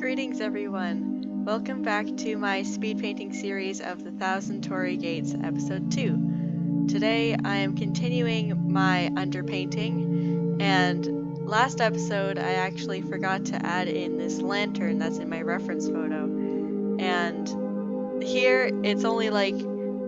Greetings everyone! Welcome back to my speed painting series of the Thousand Torii Gates episode 2. Today I am continuing my underpainting, and last episode I actually forgot to add in this lantern that's in my reference photo. And here it's only like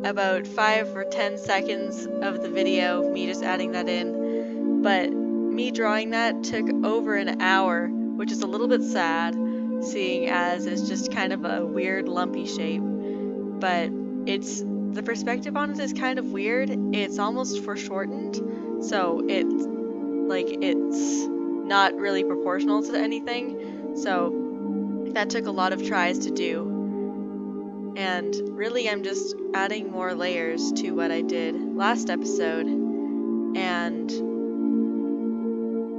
about 5 or 10 seconds of the video of me just adding that in, but me drawing that took over an hour, which is a little bit sad, seeing as it's just kind of a weird lumpy shape. But the perspective on it is kind of weird. It's almost foreshortened, so it's not really proportional to anything. So that took a lot of tries to do. And really I'm just adding more layers to what I did last episode, and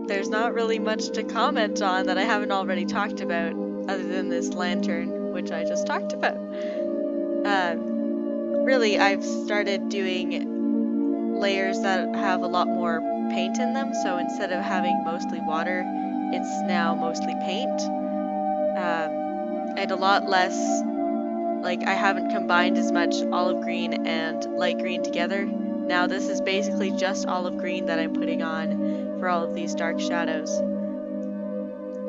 there's not really much to comment on that I haven't already talked about, other than this lantern, which I just talked about. Really, I've started doing layers that have a lot more paint in them, so instead of having mostly water, it's now mostly paint. And a lot less, I haven't combined as much olive green and light green together. Now this is basically just olive green that I'm putting on for all of these dark shadows.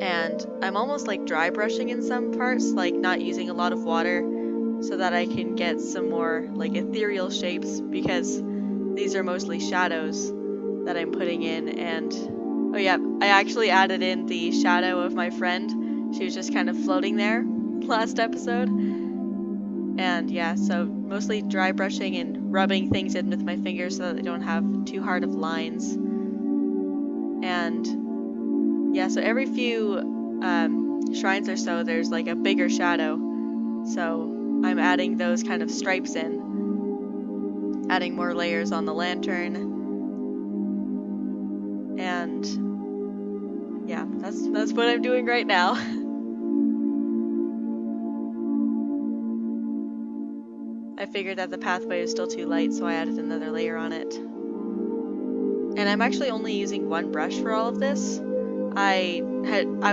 And I'm almost dry brushing in some parts, not using a lot of water, so that I can get some more ethereal shapes, because these are mostly shadows that I'm putting in. And oh yeah, I actually added in the shadow of my friend. She was just kind of floating there last episode. And yeah, so mostly dry brushing and rubbing things in with my fingers so that they don't have too hard of lines. And yeah, so every few shrines or so, there's a bigger shadow. So I'm adding those kind of stripes in, adding more layers on the lantern. And yeah, that's what I'm doing right now. I figured that the pathway was still too light, so I added another layer on it. And I'm actually only using one brush for all of this. I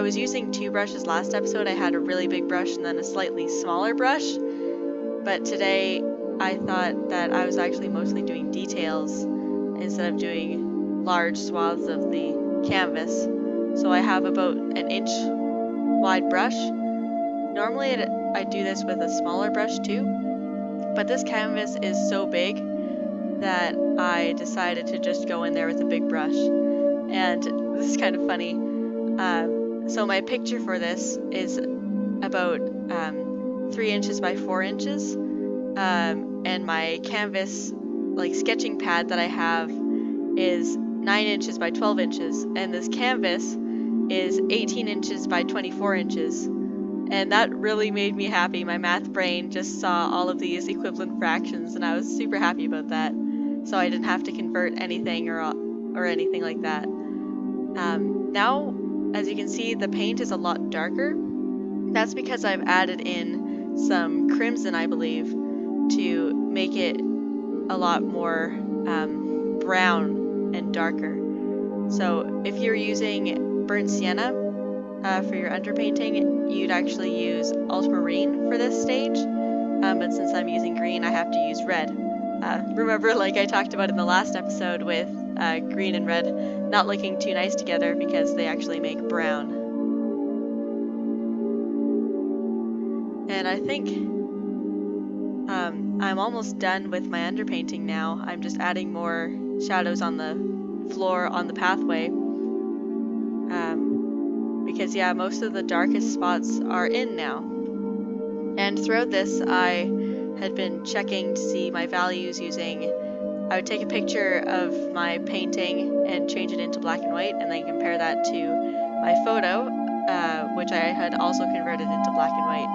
was using 2 brushes last episode. I had a really big brush and then a slightly smaller brush. But today I thought that I was actually mostly doing details instead of doing large swaths of the canvas. So I have about an inch wide brush. Normally I do this with a smaller brush too, but this canvas is so big that I decided to just go in there with a big brush. And this is kind of funny. So my picture for this is about 3 inches by 4 inches. And my canvas, sketching pad that I have, is 9 inches by 12 inches. And this canvas is 18 inches by 24 inches. And that really made me happy. My math brain just saw all of these equivalent fractions, and I was super happy about that. So I didn't have to convert anything or anything like that. Now, as you can see, the paint is a lot darker. That's because I've added in some crimson, I believe, to make it a lot more brown and darker. So if you're using burnt sienna for your underpainting, you'd actually use ultramarine for this stage. But since I'm using green, I have to use red. Remember, I talked about in the last episode with green and red not looking too nice together because they actually make brown. And I think I'm almost done with my underpainting now. I'm just adding more shadows on the floor on the pathway. Because yeah, most of the darkest spots are in now. And throughout this, I had been checking to see my values I would take a picture of my painting and change it into black and white, and then compare that to my photo, which I had also converted into black and white.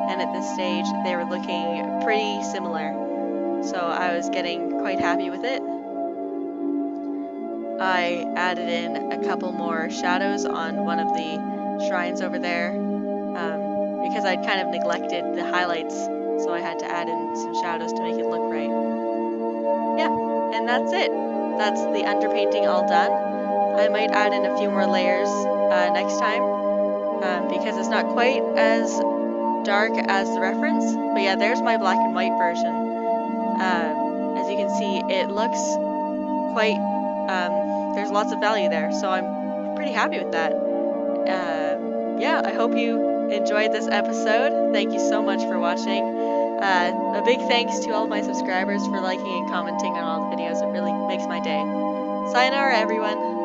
And at this stage, they were looking pretty similar. So I was getting quite happy with it. I added in a couple more shadows on one of the shrines over there, because I'd kind of neglected the highlights, so I had to add in some shadows to make it look right. Yeah, and that's it. That's the underpainting all done. I might add in a few more layers next time, because it's not quite as dark as the reference. But yeah, there's my black and white version. As you can see, it looks quite, there's lots of value there, so I'm pretty happy with that. Yeah, I hope you enjoyed this episode. Thank you so much for watching. A big thanks to all of my subscribers for liking and commenting on all the videos. It really makes my day. Sayonara, everyone.